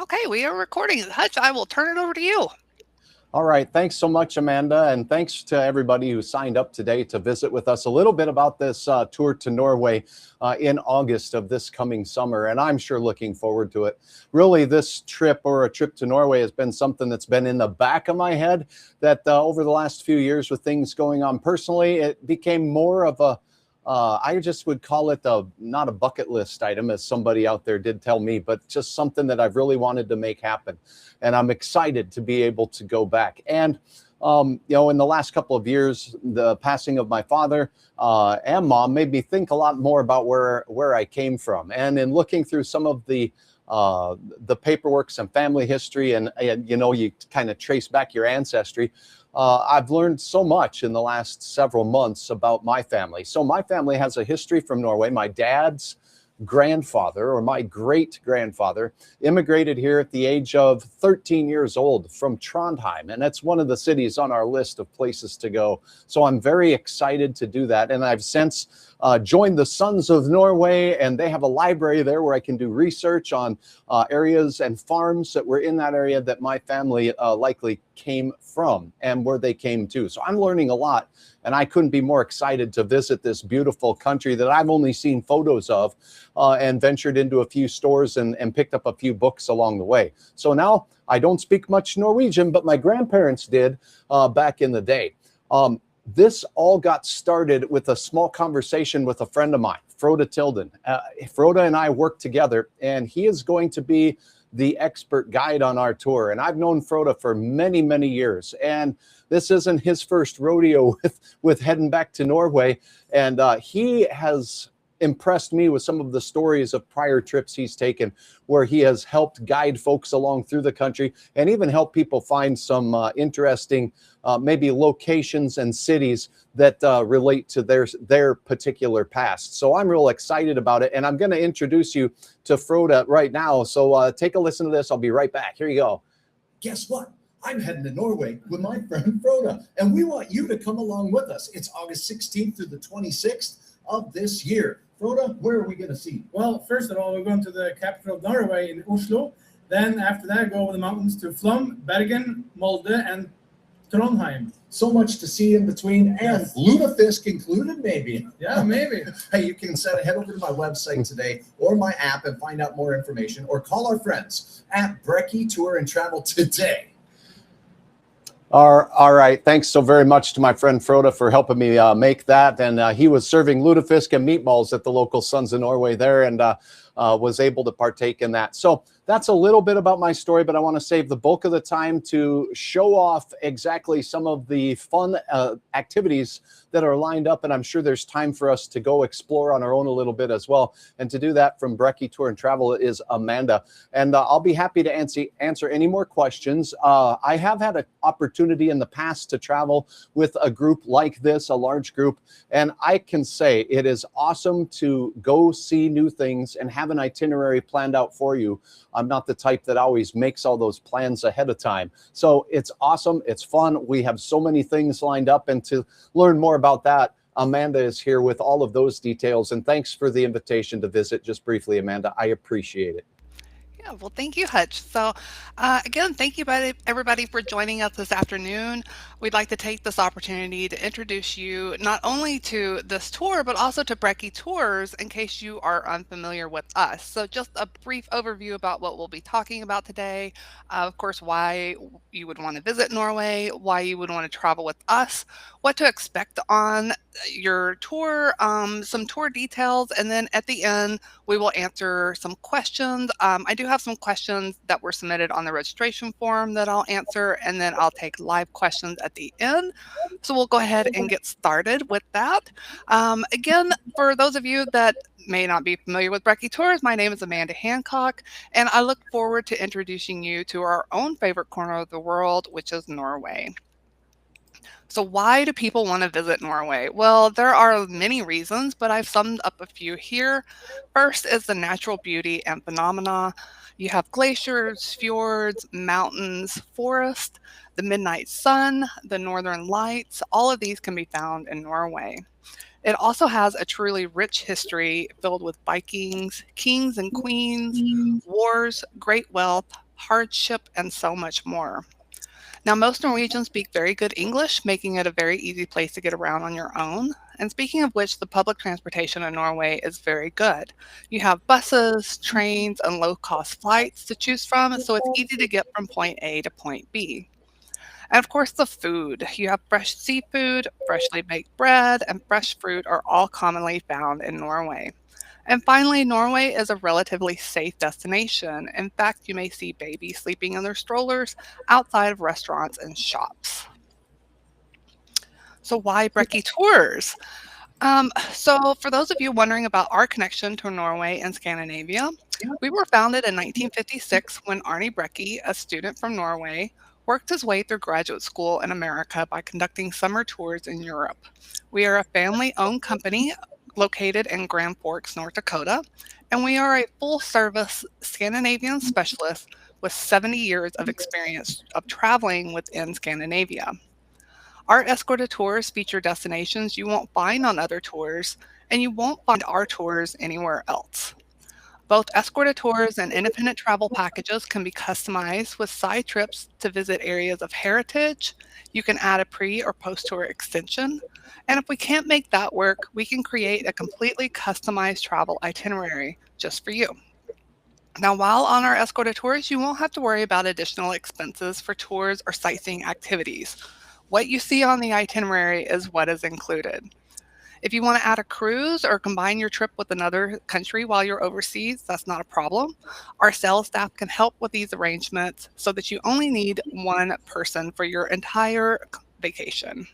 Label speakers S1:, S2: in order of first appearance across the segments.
S1: Okay, we are recording. Hutch, I will turn it over to you.
S2: All right. Thanks so much, Amanda. And thanks to everybody who signed up today to visit with us a little bit about this tour to Norway in August of this coming summer. And I'm sure looking forward to it. Really, this trip or a trip to Norway has been something that's been in the back of my head that over the last few years with things going on personally, it became more of a I just would call it not a bucket list item, as somebody out there did tell me, but just something that I've really wanted to make happen. And I'm excited to be able to go back. And, in the last couple of years, the passing of my father and mom made me think a lot more about where I came from. And in looking through some of the paperwork, some family history, and you kind of trace back your ancestry. I've learned so much in the last several months about my family. So my family has a history from Norway. My dad's grandfather, or my great grandfather, immigrated here at the age of 13 years old from Trondheim. And that's one of the cities on our list of places to go. So I'm very excited to do that. And I've since joined the Sons of Norway, and they have a library there where I can do research on areas and farms that were in that area that my family likely came from and where they came to. So I'm learning a lot, and I couldn't be more excited to visit this beautiful country that I've only seen photos of and ventured into a few stores and picked up a few books along the way. So now I don't speak much Norwegian, but my grandparents did back in the day. This all got started with a small conversation with a friend of mine, Frode Tilden. Frode and I work together, and he is going to be the expert guide on our tour. And I've known Frode for many, many years. And this isn't his first rodeo with heading back to Norway. And he has impressed me with some of the stories of prior trips he's taken, where he has helped guide folks along through the country and even help people find some interesting maybe locations and cities that relate to their particular past. So I'm real excited about it, and I'm going to introduce you to Frode right now. So take a listen to this. I'll be right back. Here you go.
S3: Guess what? I'm heading to Norway with my friend Frode, and we want you to come along with us. It's August 16th through the 26th of this year. Frode, where are we going to see?
S4: Well, first of all, we're going to the capital of Norway in Oslo. Then after that, go over the mountains to Flum, Bergen, Molde, and Trondheim.
S3: So much to see in between, and lutefisk included, maybe.
S4: Yeah, maybe.
S3: Hey, you can head over to my website today or my app and find out more information, or call our friends at Brekke Tour and Travel today.
S2: All right. Thanks so very much to my friend Frode for helping me make that. And he was serving lutefisk and meatballs at the local Sons of Norway there, and was able to partake in that. So that's a little bit about my story, but I want to save the bulk of the time to show off exactly some of the fun activities that are lined up. And I'm sure there's time for us to go explore on our own a little bit as well. And to do that from Brekke Tour and Travel is Amanda. And I'll be happy to answer any more questions. I have had an opportunity in the past to travel with a group like this, a large group. And I can say it is awesome to go see new things and have an itinerary planned out for you. I'm not the type that always makes all those plans ahead of time. So it's awesome. It's fun. We have so many things lined up. And to learn more about that, Amanda is here with all of those details. And thanks for the invitation to visit just briefly, Amanda. I appreciate it.
S1: Yeah, well, thank you, Hutch. So again, thank you everybody for joining us this afternoon. We'd like to take this opportunity to introduce you not only to this tour, but also to Brekke Tours in case you are unfamiliar with us. So just a brief overview about what we'll be talking about today. Of course, why you would want to visit Norway, why you would want to travel with us, what to expect on your tour, some tour details, and then at the end, we will answer some questions. I do have some questions that were submitted on the registration form that I'll answer, and then I'll take live questions at the end. So we'll go ahead and get started with that. Again, for those of you that may not be familiar with Brekke Tours, my name is Amanda Hancock, and I look forward to introducing you to our own favorite corner of the world, which is Norway. So why do people want to visit Norway? Well, there are many reasons, but I've summed up a few here. First is the natural beauty and phenomena. You have glaciers, fjords, mountains, forest, the midnight sun, the northern lights. All of these can be found in Norway. It also has a truly rich history filled with Vikings, kings and queens, wars, great wealth, hardship, and so much more. Now, most Norwegians speak very good English, making it a very easy place to get around on your own. And speaking of which, the public transportation in Norway is very good. You have buses, trains, and low cost flights to choose from, so it's easy to get from point A to point B. And of course, the food. You have fresh seafood, freshly baked bread, and fresh fruit are all commonly found in Norway. And finally, Norway is a relatively safe destination. In fact, you may see babies sleeping in their strollers outside of restaurants and shops. So, why Brekke Tours? So, for those of you wondering about our connection to Norway and Scandinavia, we were founded in 1956 when Arne Brekke, a student from Norway, worked his way through graduate school in America by conducting summer tours in Europe. We are a family owned company located in Grand Forks, North Dakota, and we are a full service Scandinavian specialist with 70 years of experience of traveling within Scandinavia. Our escorted tours feature destinations you won't find on other tours, and you won't find our tours anywhere else. Both escorted tours and independent travel packages can be customized with side trips to visit areas of heritage. You can add a pre or post tour extension. And if we can't make that work, we can create a completely customized travel itinerary just for you. Now, while on our escorted tours, you won't have to worry about additional expenses for tours or sightseeing activities. What you see on the itinerary is what is included. If you want to add a cruise or combine your trip with another country while you're overseas, that's not a problem. Our sales staff can help with these arrangements so that you only need one person for your entire vacation.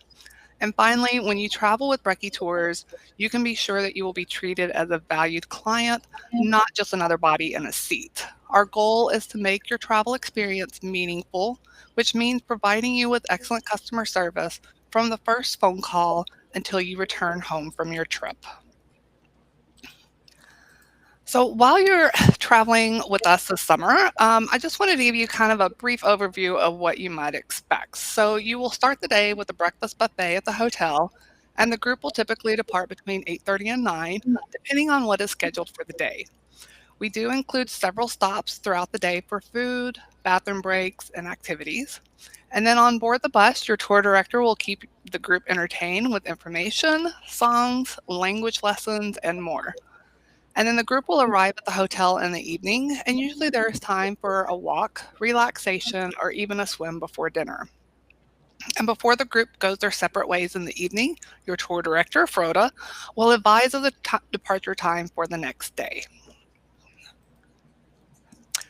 S1: And finally, when you travel with Brekke Tours, you can be sure that you will be treated as a valued client, not just another body in a seat. Our goal is to make your travel experience meaningful, which means providing you with excellent customer service from the first phone call until you return home from your trip. So while you're traveling with us this summer, I just wanted to give you kind of a brief overview of what you might expect. So you will start the day with a breakfast buffet at the hotel, and the group will typically depart between 8:30 and 9, depending on what is scheduled for the day. We do include several stops throughout the day for food, bathroom breaks, and activities. And then on board the bus, your tour director will keep the group entertained with information, songs, language lessons, and more. And then the group will arrive at the hotel in the evening, and usually there is time for a walk, relaxation, or even a swim before dinner. And before the group goes their separate ways in the evening, your tour director, Frode, will advise of the departure time for the next day.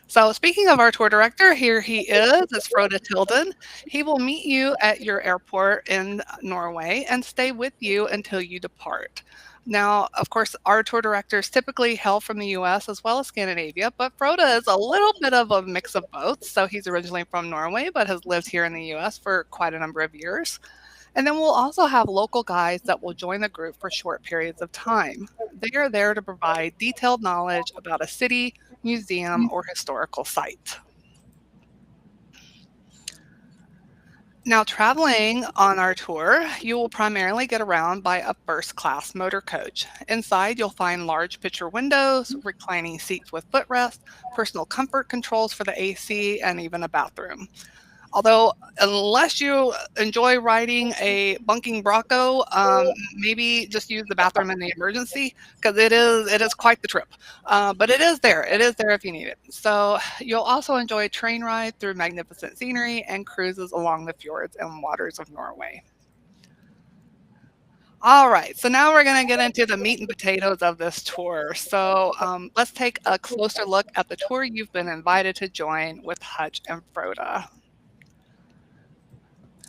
S1: So speaking of our tour director, here he is. It's Frode Tilden. He will meet you at your airport in Norway and stay with you until you depart. Now, of course, our tour directors typically hail from the US as well as Scandinavia, but Frode is a little bit of a mix of both. So he's originally from Norway, but has lived here in the US for quite a number of years. And then we'll also have local guides that will join the group for short periods of time. They are there to provide detailed knowledge about a city, museum, or historical site. Now, traveling on our tour, you will primarily get around by a first class motor coach. Inside, you'll find large picture windows, reclining seats with footrest, personal comfort controls for the AC, and even a bathroom. Although, unless you enjoy riding a bunking Bronco, maybe just use the bathroom in the emergency because it is quite the trip. But it is there. It is there if you need it. So you'll also enjoy a train ride through magnificent scenery and cruises along the fjords and waters of Norway. All right, so now we're going to get into the meat and potatoes of this tour. So let's take a closer look at the tour you've been invited to join with Hutch and Frode.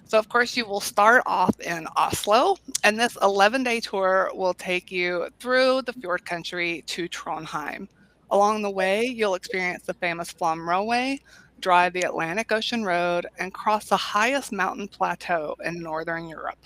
S1: So, of course, you will start off in Oslo, and this 11-day tour will take you through the fjord country to Trondheim. Along the way, you'll experience the famous Flom Railway, drive the Atlantic Ocean Road, and cross the highest mountain plateau in Northern Europe.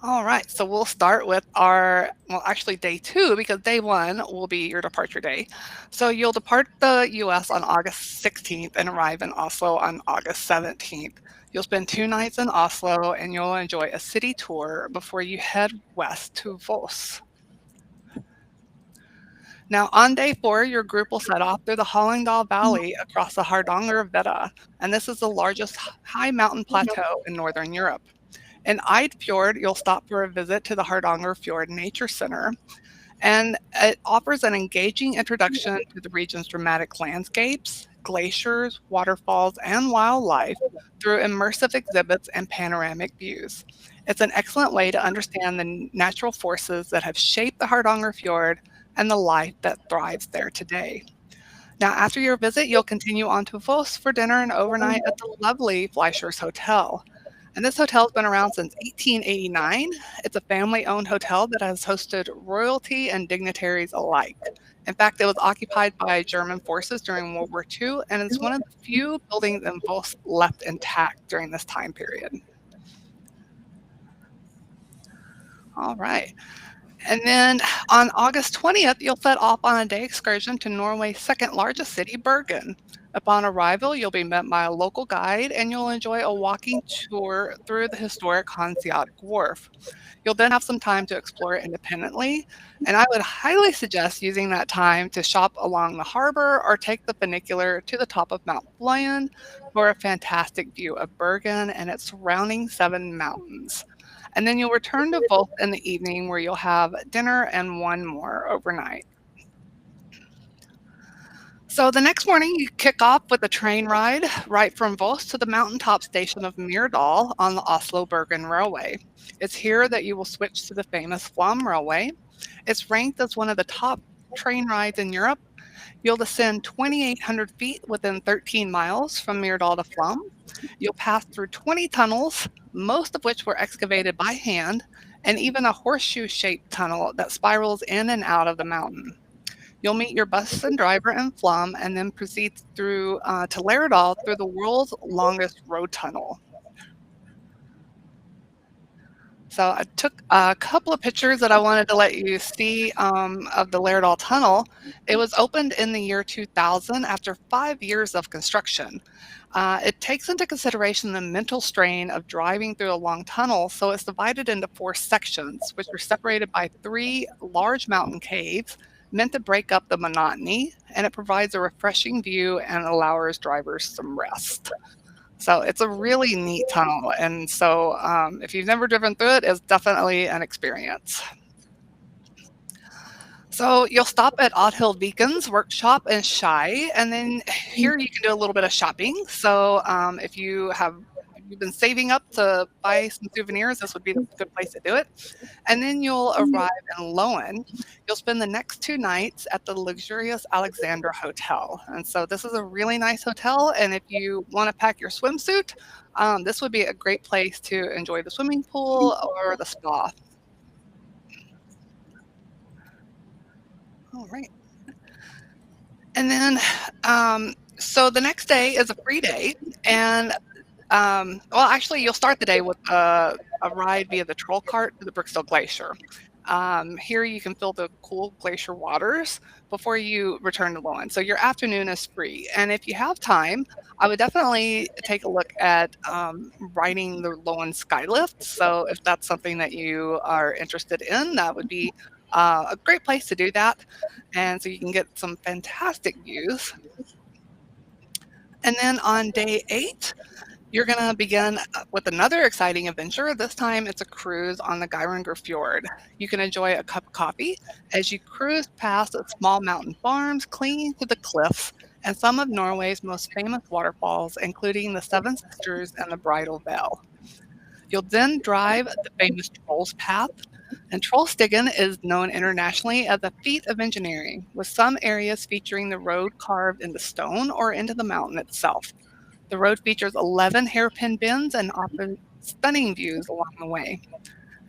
S1: All right, so we'll start with actually day 2, because day 1 will be your departure day. So you'll depart the US on August 16th and arrive in Oslo on August 17th. You'll spend 2 nights in Oslo and you'll enjoy a city tour before you head west to Voss. Now, on day 4, your group will set off through the Hallingdal Valley across the Hardangervidda, and this is the largest high mountain plateau in northern Europe. In Eidfjord, you'll stop for a visit to the Hardanger Fjord Nature Center, and it offers an engaging introduction to the region's dramatic landscapes, glaciers, waterfalls, and wildlife through immersive exhibits and panoramic views. It's an excellent way to understand the natural forces that have shaped the Hardanger Fjord and the life that thrives there today. Now, after your visit, you'll continue on to Voss for dinner and overnight at the lovely Fleischers Hotel. And this hotel's been around since 1889. It's a family-owned hotel that has hosted royalty and dignitaries alike. In fact, it was occupied by German forces during World War II, and it's one of the few buildings in Voss left intact during this time period. All right. And then on August 20th, you'll set off on a day excursion to Norway's second largest city, Bergen. Upon arrival, you'll be met by a local guide and you'll enjoy a walking tour through the historic Hanseatic Wharf. You'll then have some time to explore it independently, and I would highly suggest using that time to shop along the harbor or take the funicular to the top of Mount Flyen for a fantastic view of Bergen and its surrounding 7 mountains. And then you'll return to Volk in the evening where you'll have dinner and one more overnight. So the next morning, you kick off with a train ride right from Voss to the mountaintop station of Myrdal on the Oslo-Bergen Railway. It's here that you will switch to the famous Flom Railway. It's ranked as one of the top train rides in Europe. You'll descend 2,800 feet within 13 miles from Myrdal to Flom. You'll pass through 20 tunnels, most of which were excavated by hand, and even a horseshoe-shaped tunnel that spirals in and out of the mountain. You'll meet your bus and driver in Flom and then proceed through to Lærdal through the world's longest road tunnel. So I took a couple of pictures that I wanted to let you see of the Lærdal Tunnel. It was opened in the year 2000 after 5 years of construction. It takes into consideration the mental strain of driving through a long tunnel, so it's divided into 4 sections, which are separated by 3 large mountain caves meant to break up the monotony, and it provides a refreshing view and allows drivers some rest. So it's a really neat tunnel, and so if you've never driven through it, it's definitely an experience. So you'll stop at Oddhild Viken's workshop in Skei, and then here you can do a little bit of shopping. So if you've been saving up to buy some souvenirs, this would be a good place to do it. And then you'll arrive in Loen. You'll spend the next 2 nights at the luxurious Alexandra Hotel. And so this is a really nice hotel, and if you want to pack your swimsuit, this would be a great place to enjoy the swimming pool or the spa. All right. And then, so the next day is a free day, and well, actually, you'll start the day with a ride via the troll cart to the Briksdal Glacier. Here you can feel the cool glacier waters before you return to Loen. So your afternoon is free. And if you have time, I would definitely take a look at riding the Loen Skylift. So if that's something that you are interested in, that would be a great place to do that. And so you can get some fantastic views. And then on day 8, you're going to begin with another exciting adventure. This time it's a cruise on the Geiranger Fjord. You can enjoy a cup of coffee as you cruise past small mountain farms clinging to the cliffs and some of Norway's most famous waterfalls, including the Seven Sisters and the Bridal Veil. You'll then drive the famous Trolls Path, and Trollstigen is known internationally as a feat of engineering, with some areas featuring the road carved into stone or into the mountain itself. The road features 11 hairpin bends and offers stunning views along the way.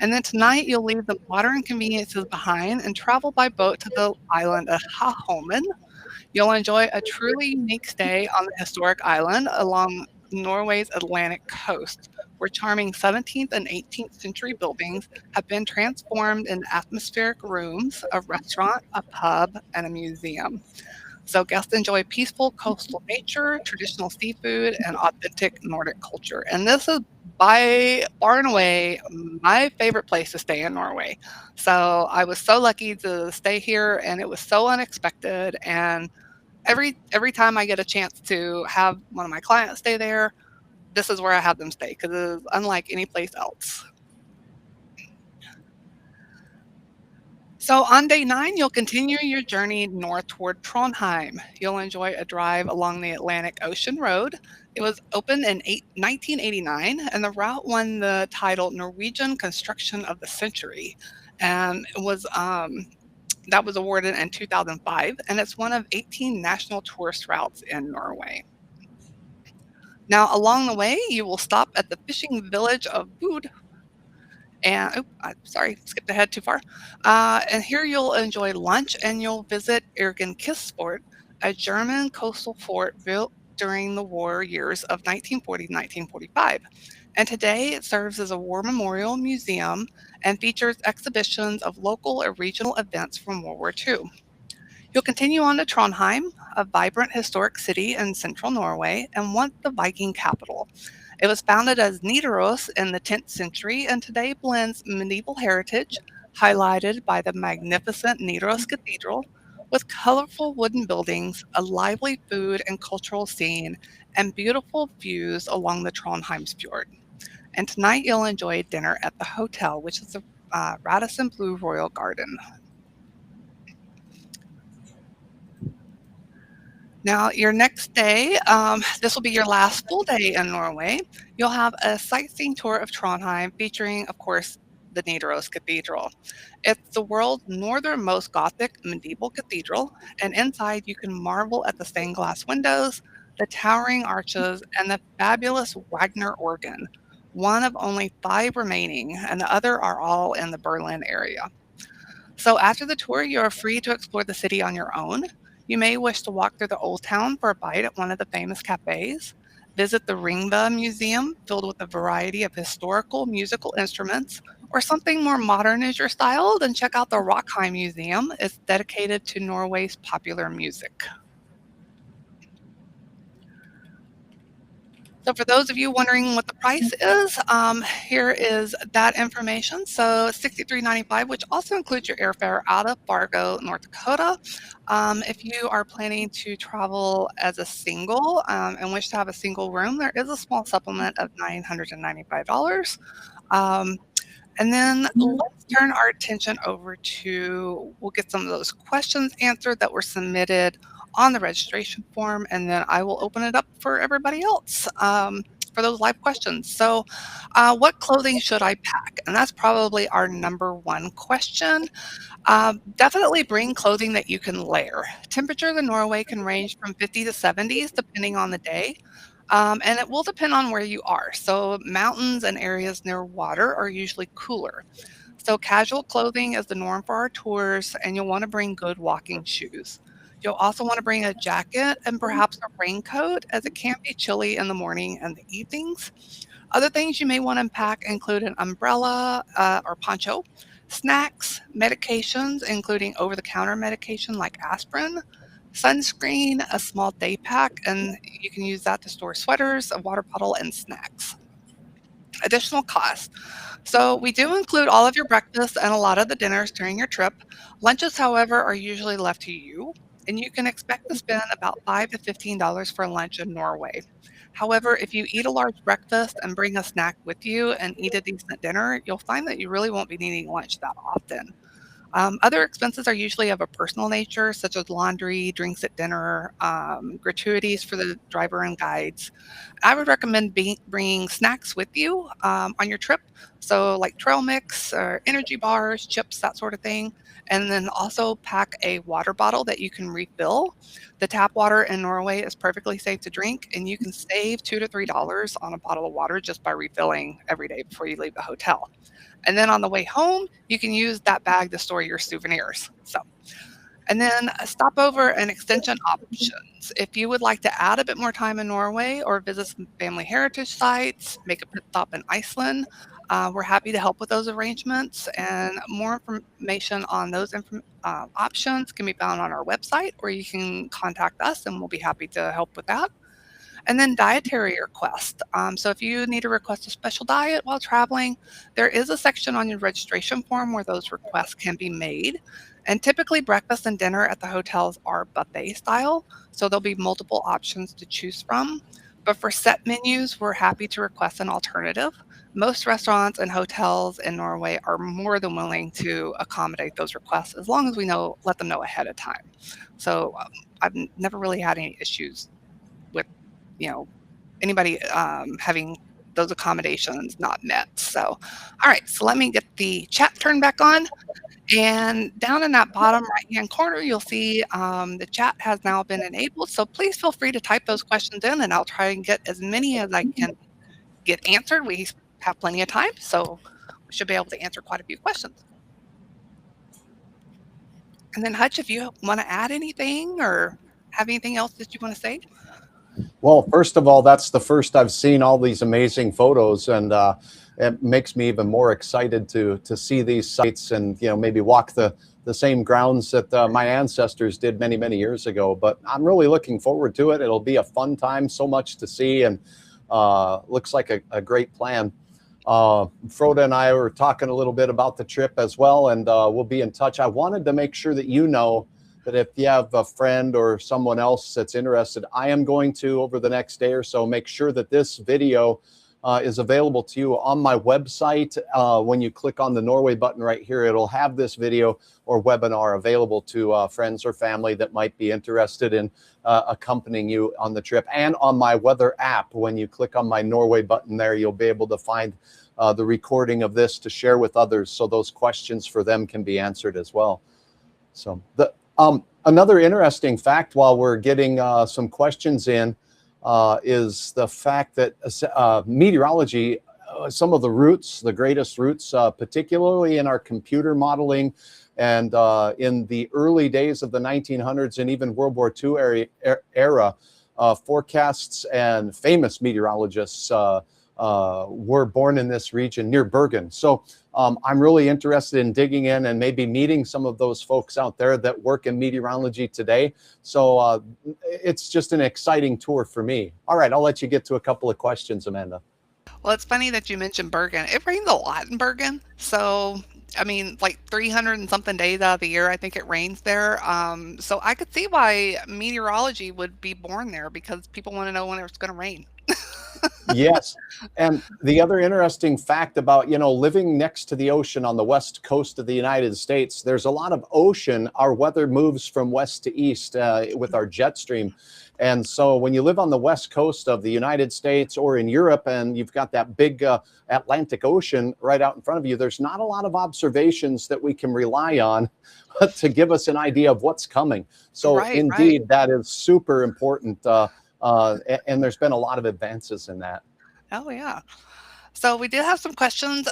S1: And then tonight, you'll leave the modern conveniences behind and travel by boat to the island of Haholmen. You'll enjoy a truly unique stay on the historic island along Norway's Atlantic coast, where charming 17th and 18th century buildings have been transformed into atmospheric rooms, a restaurant, a pub, and a museum. So guests enjoy peaceful coastal nature, traditional seafood, and authentic Nordic culture. And this is by far and away my favorite place to stay in Norway. So I was so lucky to stay here, and it was so unexpected. And every time I get a chance to have one of my clients stay there, this is where I have them stay because it is unlike any place else. So on day 9, you'll continue your journey north toward Trondheim. You'll enjoy a drive along the Atlantic Ocean Road. It was opened in 1989, and the route won the title Norwegian Construction of the Century. And that was awarded in 2005, and it's one of 18 national tourist routes in Norway. Now, along the way, you will stop at the fishing village of Bud, and sorry, skipped ahead too far. And here you'll enjoy lunch and you'll visit Kistfort, a German coastal fort built during the war years of 1940 to 1945. And today it serves as a war memorial museum and features exhibitions of local or regional events from World War II. You'll continue on to Trondheim, a vibrant historic city in central Norway and once the Viking capital. It was founded as Nidaros in the 10th century and today blends medieval heritage, highlighted by the magnificent Nidaros Cathedral, with colorful wooden buildings, a lively food and cultural scene, and beautiful views along the Trondheimsfjord. And tonight you'll enjoy dinner at the hotel, which is the Radisson Blue Royal Garden. Now, your next day, this will be your last full day in Norway. You'll have a sightseeing tour of Trondheim featuring, of course, the Nidaros Cathedral. It's the world's northernmost Gothic medieval cathedral, and inside you can marvel at the stained glass windows, the towering arches, and the fabulous Wagner organ, one of only 5 remaining, and the other are all in the Berlin area. So after the tour, you are free to explore the city on your own. You may wish to walk through the old town for a bite at one of the famous cafes, visit the Ringva Museum, filled with a variety of historical musical instruments, or something more modern is your style, then check out the Rockheim Museum. It's dedicated to Norway's popular music. So for those of you wondering what the price is, here is that information. So $63.95, which also includes your airfare out of Fargo, North Dakota. If you are planning to travel as a single and wish to have a single room, there is a small supplement of $995. And then let's turn our attention over to, we'll get some of those questions answered that were submitted on the registration form, and then I will open it up for everybody else for those live questions. So what clothing should I pack? And that's probably our number one question. Definitely bring clothing that you can layer. Temperatures in Norway can range from 50 to 70s depending on the day. And it will depend on where you are. So mountains and areas near water are usually cooler. So casual clothing is the norm for our tours, and you'll want to bring good walking shoes. You'll also want to bring a jacket and perhaps a raincoat, as it can be chilly in the morning and the evenings. Other things you may want to pack include an umbrella or poncho, snacks, medications, including over-the-counter medication like aspirin, sunscreen, a small day pack, and you can use that to store sweaters, a water bottle, and snacks. Additional costs. So we do include all of your breakfasts and a lot of the dinners during your trip. Lunches, however, are usually left to you, and you can expect to spend about $5 to $15 for lunch in Norway. However, if you eat a large breakfast and bring a snack with you and eat a decent dinner, you'll find that you really won't be needing lunch that often. Other expenses are usually of a personal nature, such as laundry, drinks at dinner, gratuities for the driver and guides. I would recommend bringing snacks with you on your trip, so like trail mix or energy bars, chips, that sort of thing. And then also pack a water bottle that you can refill. The tap water in Norway is perfectly safe to drink, and you can save $2 to $3 on a bottle of water just by refilling every day before you leave the hotel. And then on the way home, you can use that bag to store your souvenirs. So, and then stopover and extension options. If you would like to add a bit more time in Norway or visit some family heritage sites, make a pit stop in Iceland, we're happy to help with those arrangements. And more information on those options can be found on our website, or you can contact us and we'll be happy to help with that. And then dietary requests. So if you need to request a special diet while traveling, there is a section on your registration form where those requests can be made. And typically breakfast and dinner at the hotels are buffet style, so there'll be multiple options to choose from. But for set menus, we're happy to request an alternative. Most restaurants and hotels in Norway are more than willing to accommodate those requests as long as we let them know ahead of time. So I've never really had any issues with, you know, anybody having those accommodations not met. So, all right, so let me get the chat turned back on. And down in that bottom right-hand corner, you'll see the chat has now been enabled. So please feel free to type those questions in, and I'll try and get as many as I can get answered. We have plenty of time, so we should be able to answer quite a few questions. And then Hutch, if you want to add anything or have anything else that you want to say?
S2: Well, first of all, that's the first I've seen all these amazing photos, and it makes me even more excited to see these sites and maybe walk the same grounds that my ancestors did many years ago. But I'm really looking forward to it. It'll be a fun time, so much to see, and looks like a great plan. Frode and I were talking a little bit about the trip as well, and we'll be in touch. I wanted to make sure that that if you have a friend or someone else that's interested, I am going to, over the next day or so, make sure that this video is available to you on my website. When you click on the Norway button right here, it'll have this video or webinar available to friends or family that might be interested in accompanying you on the trip. And on my weather app, when you click on my Norway button there, you'll be able to find the recording of this to share with others, so those questions for them can be answered as well. So another interesting fact, while we're getting some questions in, is the fact that meteorology, some of the roots, the greatest roots, particularly in our computer modeling and in the early days of the 1900s and even World War II era, forecasts and famous meteorologists were born in this region near Bergen. So I'm really interested in digging in and maybe meeting some of those folks out there that work in meteorology today. So it's just an exciting tour for me. All right, I'll let you get to a couple of questions, Amanda.
S1: Well, it's funny that you mentioned Bergen. It rains a lot in Bergen. So, I mean, like 300 and something days out of the year, I think it rains there. So I could see why meteorology would be born there, because people want to know when it's going to rain.
S2: Yes. And the other interesting fact about, living next to the ocean on the west coast of the United States, there's a lot of ocean. Our weather moves from west to east with our jet stream. And so when you live on the west coast of the United States or in Europe, and you've got that big Atlantic Ocean right out in front of you, there's not a lot of observations that we can rely on to give us an idea of what's coming. So indeed, that is super important. And there's been a lot of advances in that.
S1: Oh, yeah. So we did have some questions.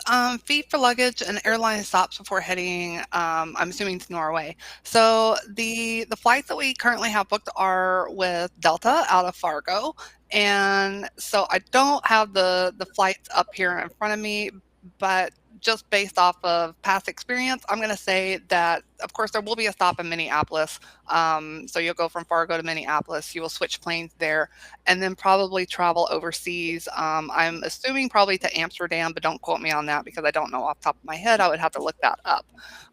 S1: Fee for luggage and airline stops before heading, I'm assuming, to Norway. So the flights that we currently have booked are with Delta out of Fargo. And so I don't have the flights up here in front of me, but just based off of past experience, I'm going to say that, of course, there will be a stop in Minneapolis. So you'll go from Fargo to Minneapolis. You will switch planes there and then probably travel overseas. I'm assuming probably to Amsterdam, but don't quote me on that because I don't know off the top of my head. I would have to look that up.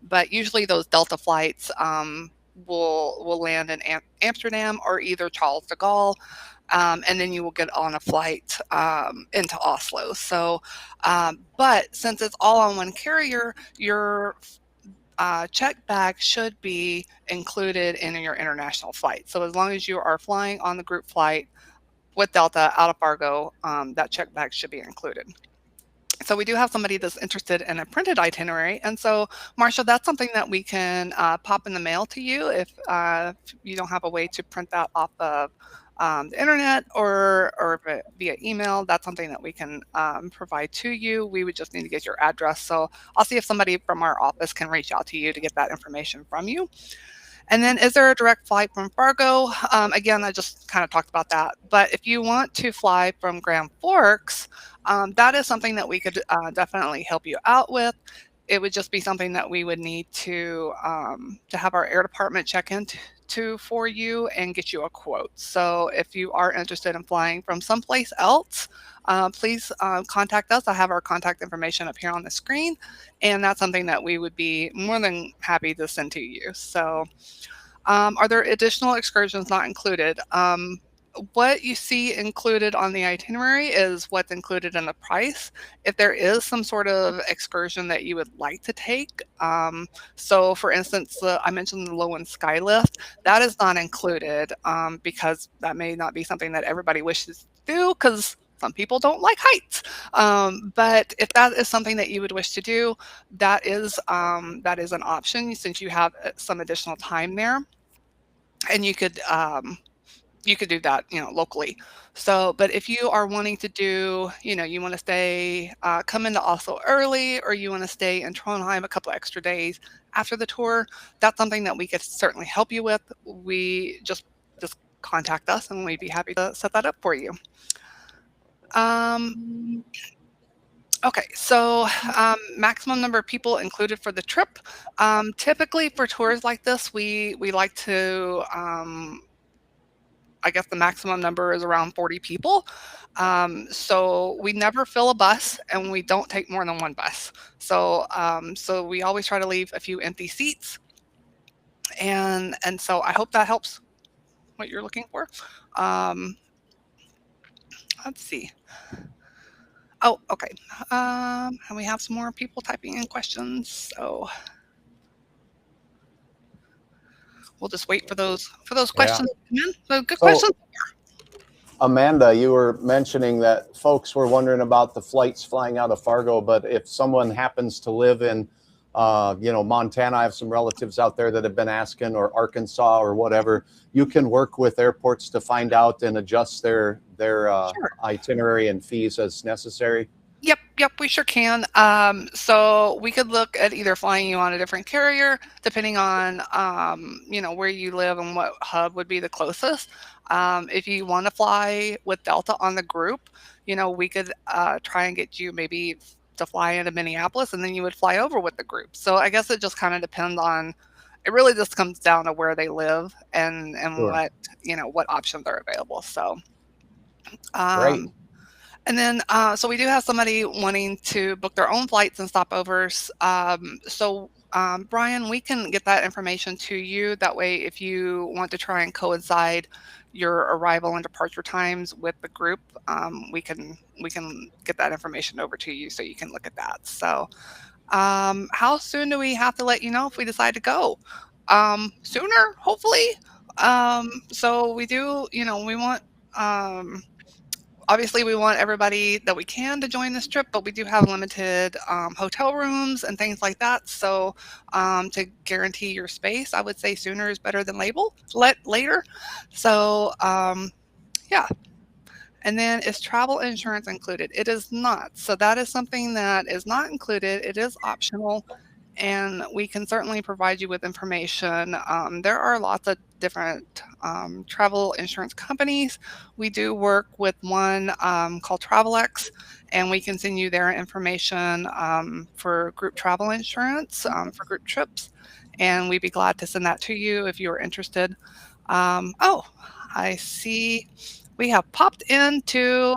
S1: But usually those Delta flights will land in Amsterdam or either Charles de Gaulle. And then you will get on a flight into Oslo. So, but since it's all on one carrier, your check bag should be included in your international flight. So as long as you are flying on the group flight with Delta out of Fargo, that check bag should be included. So we do have somebody that's interested in a printed itinerary. And so, Marcia, that's something that we can pop in the mail to you if you don't have a way to print that off of the internet or via email. That's something that we can provide to you. We would just need to get your address. So I'll see if somebody from our office can reach out to you to get that information from you. And then, is there a direct flight from Fargo? Again, I just kind of talked about that. But if you want to fly from Grand Forks, that is something that we could definitely help you out with. It would just be something that we would need to have our air department check into to for you and get you a quote. So if you are interested in flying from someplace else, please contact us. I have our contact information up here on the screen, and that's something that we would be more than happy to send to you. So are there additional excursions not included? What you see included on the itinerary is what's included in the price. If there is some sort of excursion that you would like to take, so for instance, I mentioned the low end sky lift, that is not included because that may not be something that everybody wishes to do because some people don't like heights. But if that is something that you would wish to do, that is an option since you have some additional time there, and you could do that, locally. So, but if you are wanting to do, you want to stay, come into Oslo early, or you want to stay in Trondheim a couple extra days after the tour, that's something that we could certainly help you with. We just contact us, and we'd be happy to set that up for you. Okay, so maximum number of people included for the trip. Typically for tours like this, we like to, I guess the maximum number is around 40 people. So we never fill a bus, and we don't take more than one bus. So so we always try to leave a few empty seats, and so I hope that helps what you're looking for. Um, let's see. Oh, okay. And we have some more people typing in questions, so we'll just wait for those
S2: Yeah.
S1: questions to come in. So good
S2: So,
S1: questions.
S2: Amanda, you were mentioning that folks were wondering about the flights flying out of Fargo, but if someone happens to live in, Montana, I have some relatives out there that have been asking, or Arkansas or whatever, you can work with airports to find out and adjust their
S1: Sure.
S2: itinerary and fees as necessary.
S1: Yep, we sure can. So we could look at either flying you on a different carrier, depending on, where you live and what hub would be the closest. If you want to fly with Delta on the group, we could try and get you maybe to fly into Minneapolis, and then you would fly over with the group. So I guess it just kind of depends on. It really just comes down to where they live and
S2: Sure.
S1: what options are available. So.
S2: Great.
S1: And then, so we do have somebody wanting to book their own flights and stopovers. Brian, we can get that information to you. That way, if you want to try and coincide your arrival and departure times with the group, we can get that information over to you so you can look at that. So, how soon do we have to let you know if we decide to go? Sooner, hopefully. So we do, we want. Obviously, we want everybody that we can to join this trip, but we do have limited hotel rooms and things like that. So to guarantee your space, I would say sooner is better than later. So yeah. And then is travel insurance included? It is not. So that is something that is not included. It is optional, and we can certainly provide you with information. There are lots of different travel insurance companies. We do work with one called TravelX, and we can send you their information for group travel insurance for group trips, and we'd be glad to send that to you if you're interested. Oh, I see we have popped into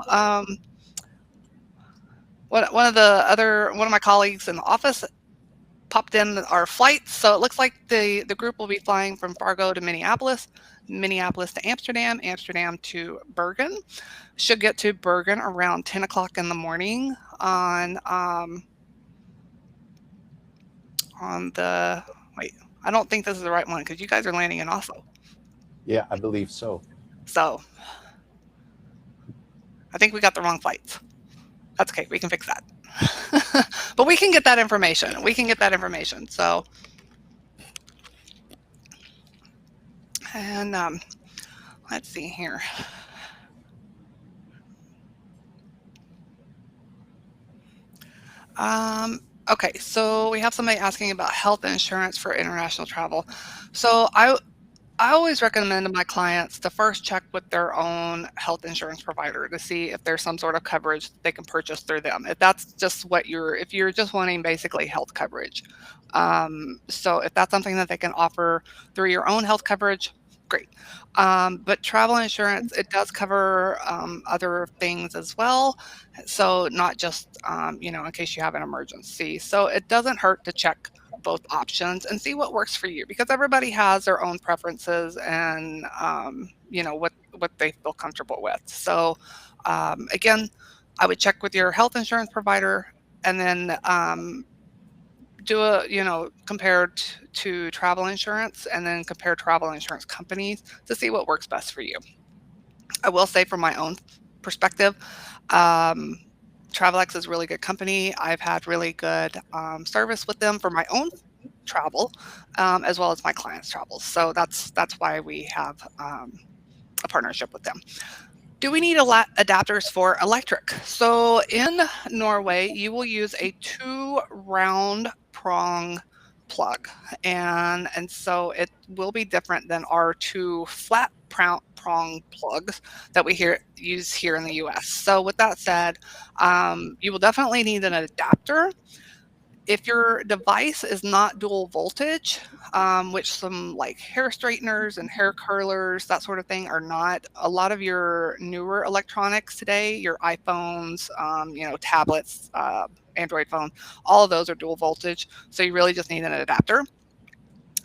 S1: one of my colleagues in the office popped in our flights. So it looks like the group will be flying from Fargo to Minneapolis, Minneapolis to Amsterdam, Amsterdam to Bergen. Should get to Bergen around 10 o'clock in the morning on the, wait, I don't think this is the right one because you guys are landing in Oslo.
S2: Yeah, I believe so.
S1: So I think we got the wrong flights. That's okay. We can fix that. But we can get that information. So, and let's see here. Okay, so we have somebody asking about health insurance for international travel. So I always recommend to my clients to first check with their own health insurance provider to see if there's some sort of coverage they can purchase through them. If that's just if you're just wanting basically health coverage. So if that's something that they can offer through your own health coverage, Great. But travel insurance, it does cover other things as well. So not just, in case you have an emergency. So it doesn't hurt to check both options and see what works for you, because everybody has their own preferences and, what they feel comfortable with. So again, I would check with your health insurance provider, and then do a, compared to travel insurance, and then compare travel insurance companies to see what works best for you. I will say from my own perspective, um, TravelX is a really good company. I've had really good service with them for my own travel, as well as my clients' travels. So that's why we have a partnership with them. Do we need adapters for electric? So in Norway, you will use a 2 round prong plug, and so it will be different than our 2 flat prong plugs that we use here in the US. So with that said, you will definitely need an adapter. If your device is not dual voltage, which some like hair straighteners and hair curlers, that sort of thing, are not, a lot of your newer electronics today, your iPhones, tablets, Android phone, all of those are dual voltage. So you really just need an adapter.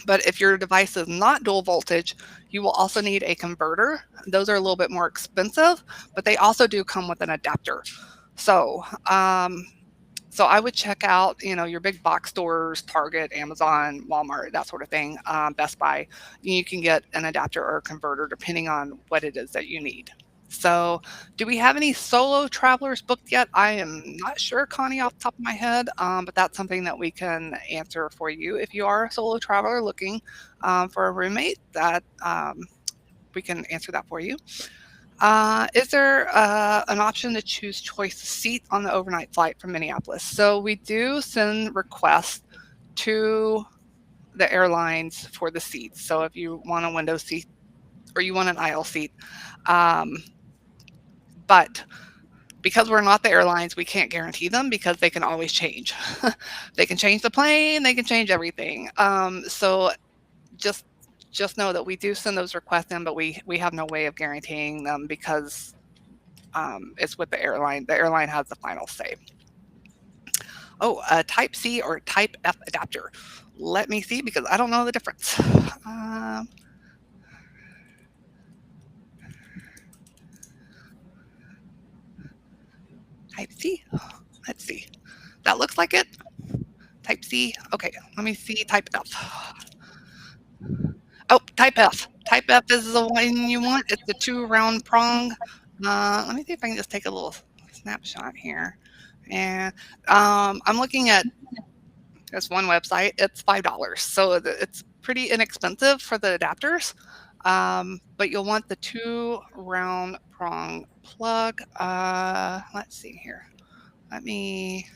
S1: But if your device is not dual voltage, you will also need a converter. Those are a little bit more expensive, but they also do come with an adapter. So I would check out, your big box stores, Target, Amazon, Walmart, that sort of thing, Best Buy. You can get an adapter or a converter depending on what it is that you need. So do we have any solo travelers booked yet? I am not sure, Connie, off the top of my head, but that's something that we can answer for you. If you are a solo traveler looking for a roommate, that we can answer that for you. Is there an option to choose choice seat on the overnight flight from Minneapolis? So we do send requests to the airlines for the seats. So if you want a window seat or you want an aisle seat, but because we're not the airlines, we can't guarantee them because they can always change. They can change the plane, they can change everything. So just know that we do send those requests in, but we have no way of guaranteeing them because it's with the airline. The airline has the final say. Oh, a Type C or Type F adapter. Let me see, because I don't know the difference. Type C. Let's see. That looks like it. Type C. Okay, let me see Type F. Oh, Type F. Type F is the one you want. It's the 2 round prong. Let me see if I can just take a little snapshot here. And I'm looking at this one website. It's $5, so it's pretty inexpensive for the adapters. But you'll want the 2 round prong plug. Let's see here. Let me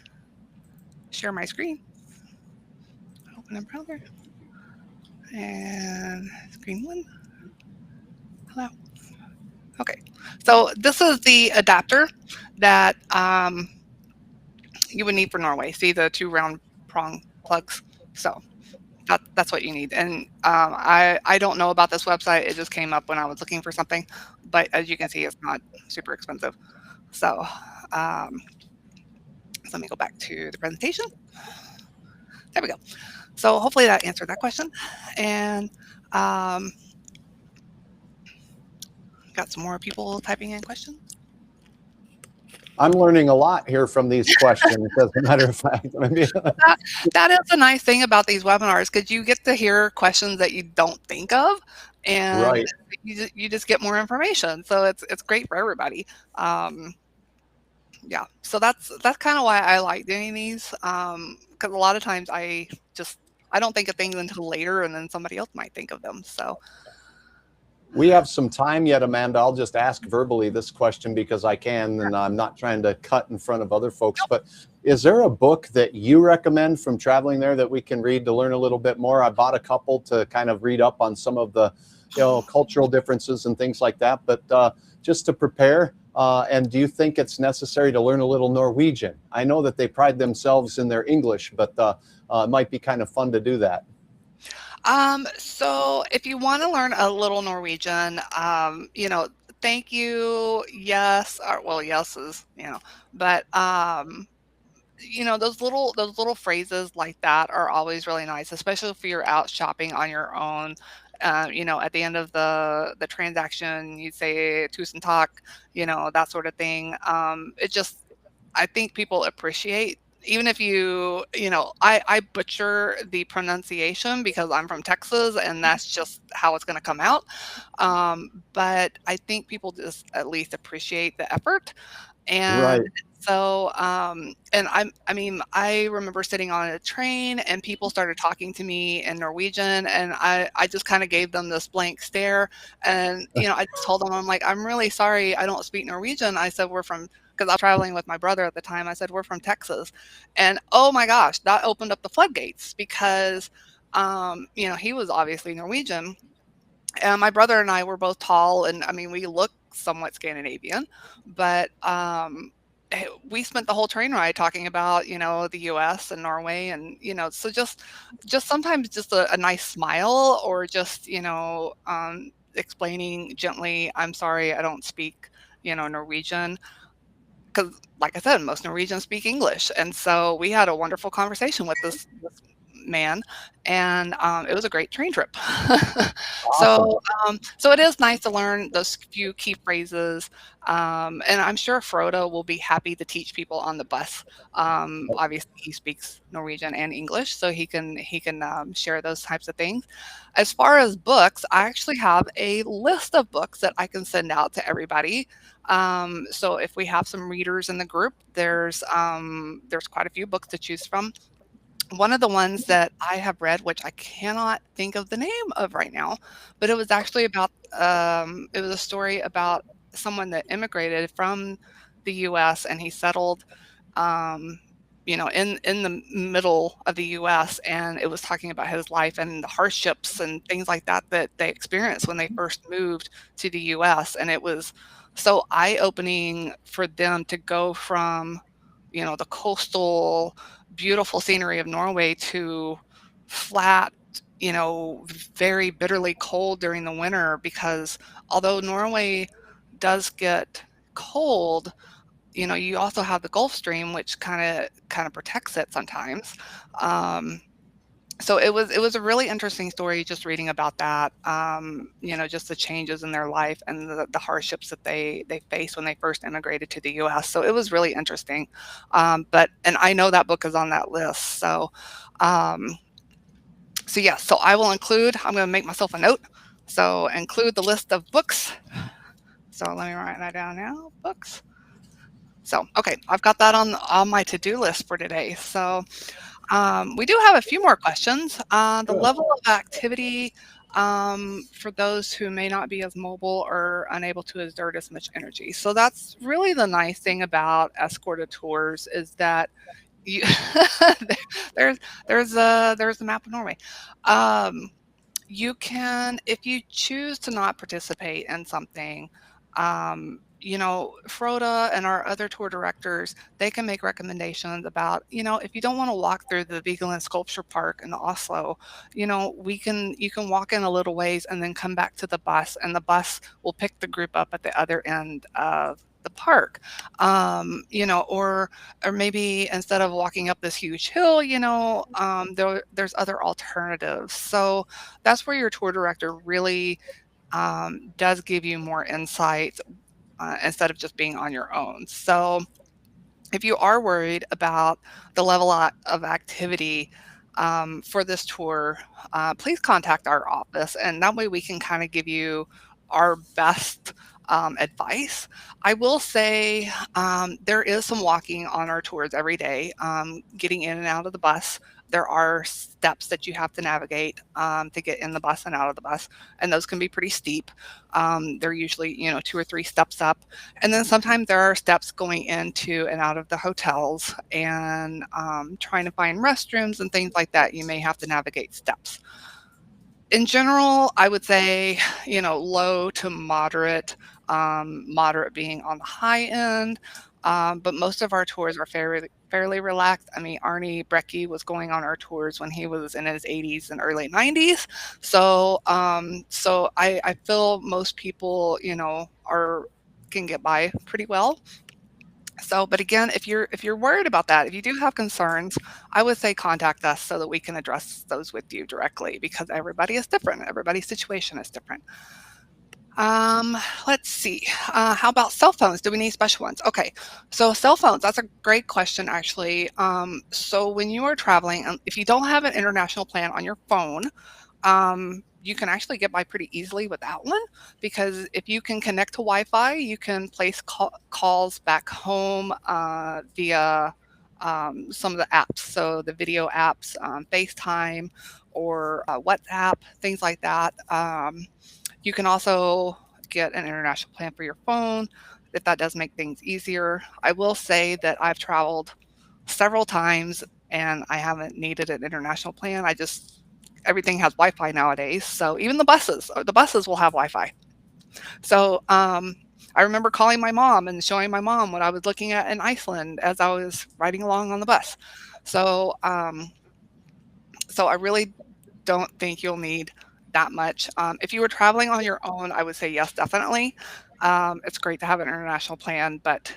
S1: share my screen. Open in browser. And screen 1. Hello. Okay, so this is the adapter that you would need for Norway. See the 2 round prong plugs? So that's what you need. And I don't know about this website. It just came up when I was looking for something. But as you can see, it's not super expensive. So let me go back to the presentation. There we go. So hopefully that answered that question. And got some more people typing in questions.
S2: I'm learning a lot here from these questions, as a matter of fact.
S1: That is a nice thing about these webinars, because you get to hear questions that you don't think of, and
S2: right.
S1: you just get more information. So it's great for everybody. Yeah, so that's kind of why I like doing these, because a lot of times I don't think of things until later, and then somebody else might think of them. So
S2: we have some time yet, Amanda. I'll just ask verbally this question because I can, and I'm not trying to cut in front of other folks. But is there a book that you recommend from traveling there that we can read to learn a little bit more? I bought a couple to kind of read up on some of the, cultural differences and things like that. But just to prepare. And do you think it's necessary to learn a little Norwegian? I know that they pride themselves in their English, but it might be kind of fun to do that.
S1: So if you want to learn a little Norwegian, thank you, yes, or well, yes is, but those little phrases like that are always really nice, especially if you're out shopping on your own. At the end of the transaction, you say "tusen takk," that sort of thing. I think people appreciate, even if I butcher the pronunciation because I'm from Texas and that's just how it's going to come out. But I think people just at least appreciate the effort. And
S2: Right.
S1: so, I remember sitting on a train and people started talking to me in Norwegian, and I just kind of gave them this blank stare. And, I just told them, I'm like, I'm really sorry, I don't speak Norwegian. I said, because I was traveling with my brother at the time. I said, we're from Texas. And oh my gosh, that opened up the floodgates because, he was obviously Norwegian. And my brother and I were both tall, and I mean, we look somewhat Scandinavian, but we spent the whole train ride talking about, the US and Norway, and so just sometimes just a nice smile, or just explaining gently, I'm sorry, I don't speak, Norwegian, because like I said, most Norwegians speak English. And so we had a wonderful conversation with this man, and it was a great train trip.
S2: Awesome.
S1: So it is nice to learn those few key phrases, and I'm sure Frodo will be happy to teach people on the bus. Obviously, he speaks Norwegian and English, so he can share those types of things. As far as books, I actually have a list of books that I can send out to everybody. So if we have some readers in the group, there's quite a few books to choose from. One of the ones that I have read, which I cannot think of the name of right now, but it was actually it was a story about someone that immigrated from the US, and he settled, um, in the middle of the US, and it was talking about his life and the hardships and things like that that they experienced when they first moved to the US. And it was so eye-opening for them to go from, the coastal beautiful scenery of Norway to flat, very bitterly cold during the winter, because although Norway does get cold, you also have the Gulf Stream, which kind of protects it sometimes. So it was a really interesting story, just reading about that. Just the changes in their life and the hardships that they faced when they first immigrated to the U.S. So it was really interesting. And I know that book is on that list. Um, so yeah, so I will include. I'm going to make myself a note. So include the list of books. So let me write that down now. Books. So okay, I've got that on my to-do list for today. So we do have a few more questions. The
S2: Good.
S1: level of activity, for those who may not be as mobile or unable to exert as much energy. So that's really the nice thing about escorted tours, is that you there's there's the map of Norway. Um, you can, if you choose to not participate in something, Froda and our other tour directors, they can make recommendations about, if you don't want to walk through the Vigeland Sculpture Park in Oslo, you can walk in a little ways and then come back to the bus, and the bus will pick the group up at the other end of the park. Or maybe instead of walking up this huge hill, there's other alternatives. So that's where your tour director really does give you more insight, instead of just being on your own. So if you are worried about the level of activity, for this tour, please contact our office, and that way we can kind of give you our best advice. I will say, there is some walking on our tours every day, getting in and out of the bus. There are steps that you have to navigate, to get in the bus and out of the bus, and those can be pretty steep. They're usually, 2 or 3 steps up. And then sometimes there are steps going into and out of the hotels, and trying to find restrooms and things like that. You may have to navigate steps. In general, I would say, low to moderate, moderate being on the high end. But most of our tours are fairly relaxed. I mean, Arnie Brekke was going on our tours when he was in his 80s and early 90s. So I feel most people, are can get by pretty well. So, but again, if you're worried about that, if you do have concerns, I would say contact us so that we can address those with you directly because everybody is different. Everybody's situation is different. Um, let's see. How about cell phones? Do we need special ones? Okay, so cell phones, that's a great question, actually. So when you are traveling, if you don't have an international plan on your phone, you can actually get by pretty easily with that one because if you can connect to Wi-Fi, you can place calls back home via some of the apps. So the video apps, FaceTime or WhatsApp, things like that. You can also get an international plan for your phone if that does make things easier. I will say that I've traveled several times and I haven't needed an international plan. Everything has Wi-Fi nowadays. So even the buses will have Wi-Fi. So I remember calling my mom and showing my mom what I was looking at in Iceland as I was riding along on the bus. So so I really don't think you'll need that much. If you were traveling on your own, I would say yes, definitely. It's great to have an international plan, but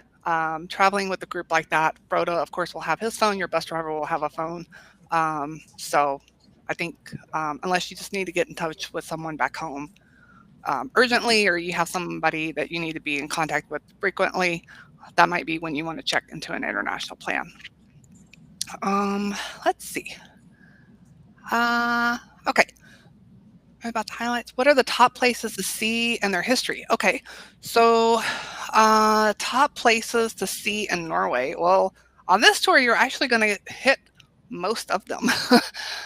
S1: traveling with a group like that, Frodo, of course, will have his phone. Your bus driver will have a phone. So I think unless you just need to get in touch with someone back home urgently, or you have somebody that you need to be in contact with frequently, that might be when you want to check into an international plan. Let's see. Okay. About the highlights. What are the top places to see and their history? Okay, so top places to see in Norway. Well, on this tour, you're actually going to hit most of them.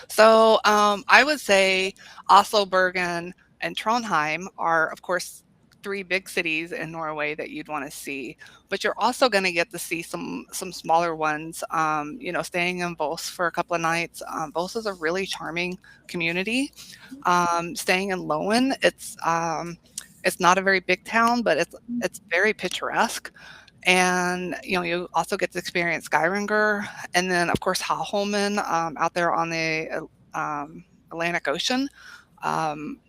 S1: So I would say Oslo, Bergen, and Trondheim are, of course, three big cities in Norway that you'd want to see. But you're also going to get to see some smaller ones. Staying in Voss for a couple of nights. Voss is a really charming community. Staying in Lowen, it's not a very big town, but it's very picturesque. And you also get to experience Geiranger, and then of course Halholmen out there on the Atlantic Ocean.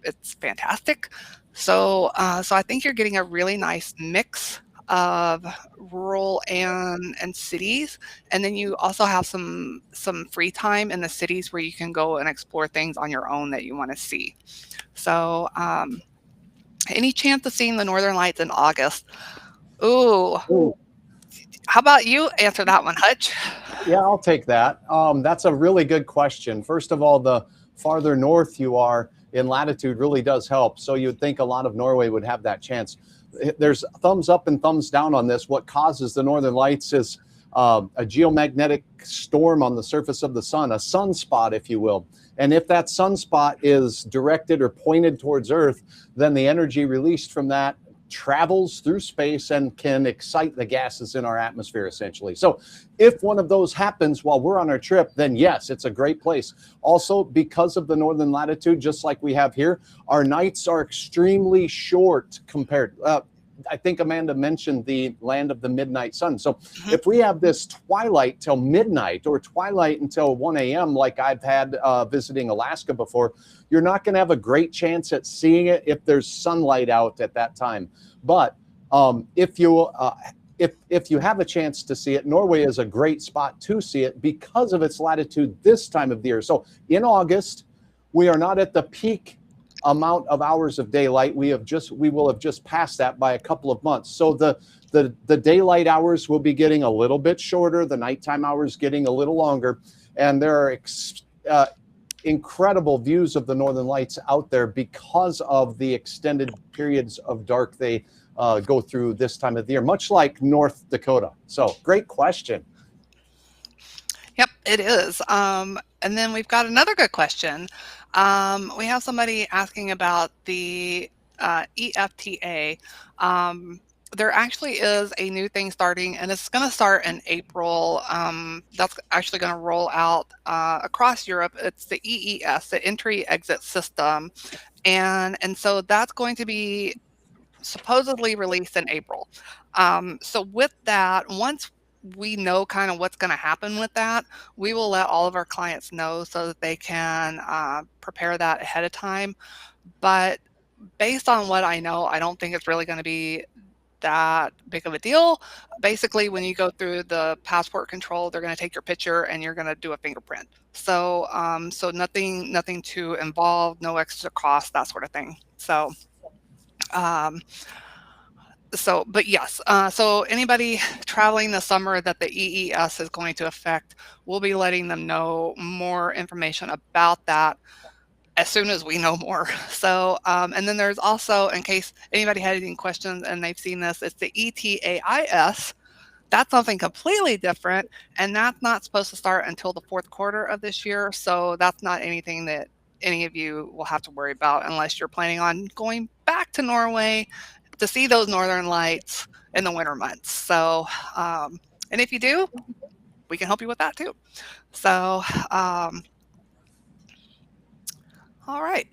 S1: It's fantastic. So I think you're getting a really nice mix of rural and cities, and then you also have some free time in the cities where you can go and explore things on your own that you want to see. So any chance of seeing the Northern Lights in August? Ooh,
S2: Ooh,
S1: how about you answer that one, Hutch?
S2: yeah, I'll take that. That's a really good question. First of all, the farther north you are in latitude really does help. So you'd think a lot of Norway would have that chance. There's thumbs up and thumbs down on this. What causes the Northern Lights is a geomagnetic storm on the surface of the sun, a sunspot, if you will. And if that sunspot is directed or pointed towards Earth, then the energy released from that travels through space and can excite the gases in our atmosphere, essentially. So if one of those happens while we're on our trip, then yes, it's a great place. Also, because of the northern latitude, just like we have here, our nights are extremely short compared. I think Amanda mentioned the land of the midnight sun. So if we have this twilight till midnight or twilight until 1 a.m., like I've had visiting Alaska before, you're not going to have a great chance at seeing it if there's sunlight out at that time. But if you have a chance to see it, Norway is a great spot to see it because of its latitude this time of the year. So in August, we are not at the peak amount of hours of daylight. We will have just passed that by a couple of months. So the daylight hours will be getting a little bit shorter, the nighttime hours getting a little longer, and there are incredible views of the Northern Lights out there because of the extended periods of dark they go through this time of the year, much like North Dakota. So great question.
S1: Yep, it is. And then we've got another good question. We have somebody asking about the EFTA. There actually is a new thing starting, and it's going to start in April. That's actually going to roll out across Europe. It's the EES, the Entry Exit System, and so that's going to be supposedly released in April. So with that, we know kind of what's going to happen with that, we will let all of our clients know so that they can prepare that ahead of time. But based on what I know, I don't think it's really going to be that big of a deal. Basically, when you go through the passport control, they're going to take your picture and you're going to do a fingerprint. So, so nothing too involved, no extra cost, that sort of thing. So, um, but yes, so anybody traveling this summer that the EES is going to affect, we'll be letting them know more information about that as soon as we know more. So, and then there's also, in case anybody had any questions and they've seen this, it's the ETAIS. That's something completely different, and that's not supposed to start until the fourth quarter of this year. So that's not anything that any of you will have to worry about unless you're planning on going back to Norway to see those northern lights in the winter months. So, and if you do, we can help you with that too. So, all right.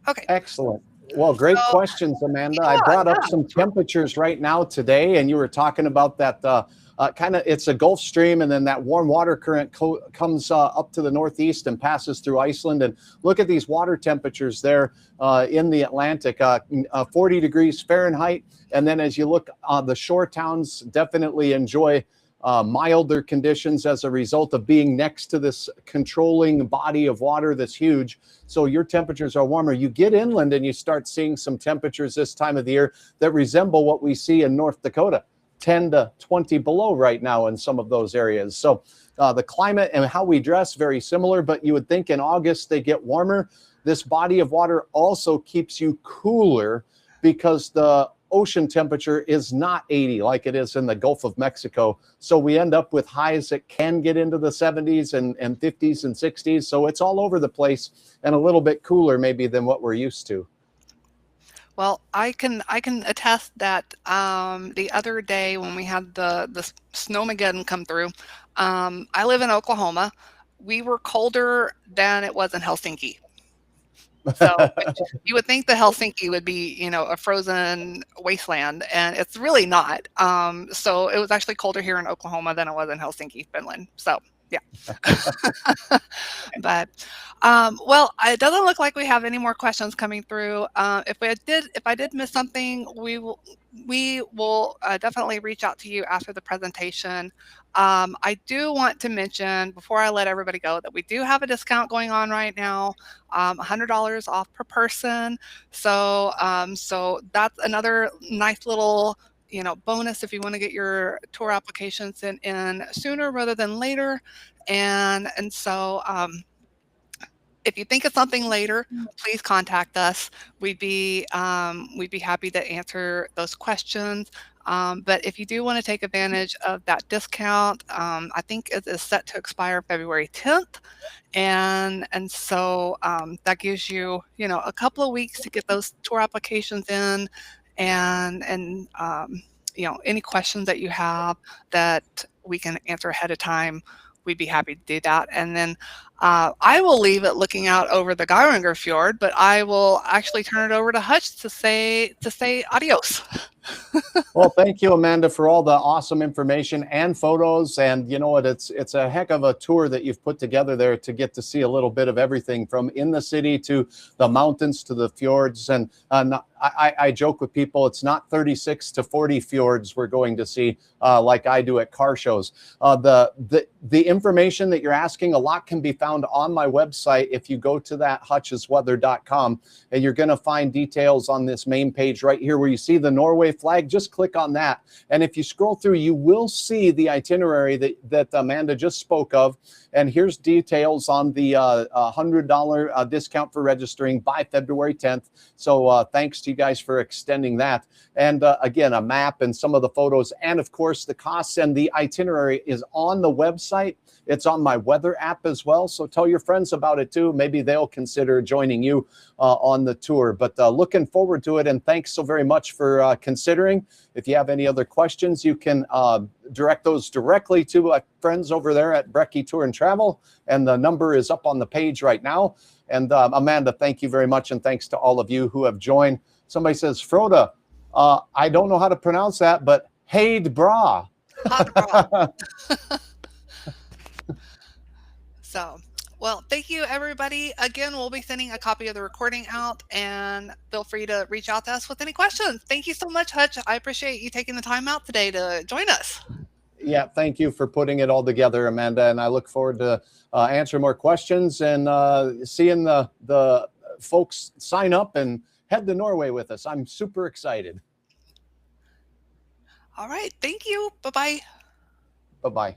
S1: Okay.
S2: Excellent. Well, great
S1: So,
S2: questions, Amanda. I
S1: yeah,
S2: brought up
S1: yeah.
S2: some temperatures right now today, and you were talking about that kind of, it's a Gulf Stream, and then that warm water current comes up to the northeast and passes through Iceland. And look at these water temperatures there in the Atlantic, 40 degrees Fahrenheit. And then as you look, the shore towns definitely enjoy milder conditions as a result of being next to this controlling body of water that's huge. So your temperatures are warmer. You get inland and you start seeing some temperatures this time of the year that resemble what we see in North Dakota, 10 to 20 below right now in some of those areas. So the climate and how we dress very similar, but you would think in August they get warmer. This body of water also keeps you cooler because the ocean temperature is not 80 like it is in the Gulf of Mexico. So we end up with highs that can get into the 70s and 50s and 60s. So it's all over the place and a little bit cooler maybe than what we're used to.
S1: Well, I can attest that the other day when we had the snowmageddon come through, I live in Oklahoma. We were colder than it was in Helsinki. So you would think that Helsinki would be, you know, a frozen wasteland, and it's really not. So it was actually colder here in Oklahoma than it was in Helsinki, Finland. So yeah. But well, it doesn't look like we have any more questions coming through. If I did miss something, we will definitely reach out to you after the presentation. I do want to mention before I let everybody go that we do have a discount going on right now, $100 off per person. So so that's another nice little, you know, bonus if you want to get your tour applications in sooner rather than later. And so if you think of something later, please contact us. We'd be happy to answer those questions. But if you do want to take advantage of that discount, I think it is set to expire February 10th. And so that gives you, you know, a couple of weeks to get those tour applications in, and you know, any questions that you have that we can answer ahead of time, we'd be happy to do that. And then I will leave it looking out over the Geiranger Fjord, but I will actually turn it over to Hutch to say adios.
S2: Well, thank you, Amanda, for all the awesome information and photos. And you know what, it's a heck of a tour that you've put together there to get to see a little bit of everything from in the city to the mountains to the fjords. And I joke with people, it's not 36 to 40 fjords we're going to see like I do at car shows. The information that you're asking, a lot can be found on my website. If you go to that hutchesweather.com, and you're going to find details on this main page right here where you see the Norway flag. Just click on that. And if you scroll through, you will see the itinerary that Amanda just spoke of. And here's details on the $100 discount for registering by February 10th. So thanks to you guys for extending that. And again, a map and some of the photos, and of course the costs and the itinerary is on the website. It's on my weather app as well. So tell your friends about it too. Maybe they'll consider joining you on the tour. But looking forward to it. And thanks so very much for considering. If you have any other questions, you can direct those directly to my friends over there at Brekke Tour and Travel. And the number is up on the page right now. And Amanda, thank you very much. And thanks to all of you who have joined. Somebody says, Frode, I don't know how to pronounce that, but Heid bra.
S1: Hot bra. So, well, thank you, everybody. Again, we'll be sending a copy of the recording out, and feel free to reach out to us with any questions. Thank you so much, Hutch. I appreciate you taking the time out today to join us.
S2: Yeah, thank you for putting it all together, Amanda. And I look forward to answering more questions and seeing the folks sign up and head to Norway with us. I'm super excited.
S1: All right. Thank you. Bye-bye.
S2: Bye-bye.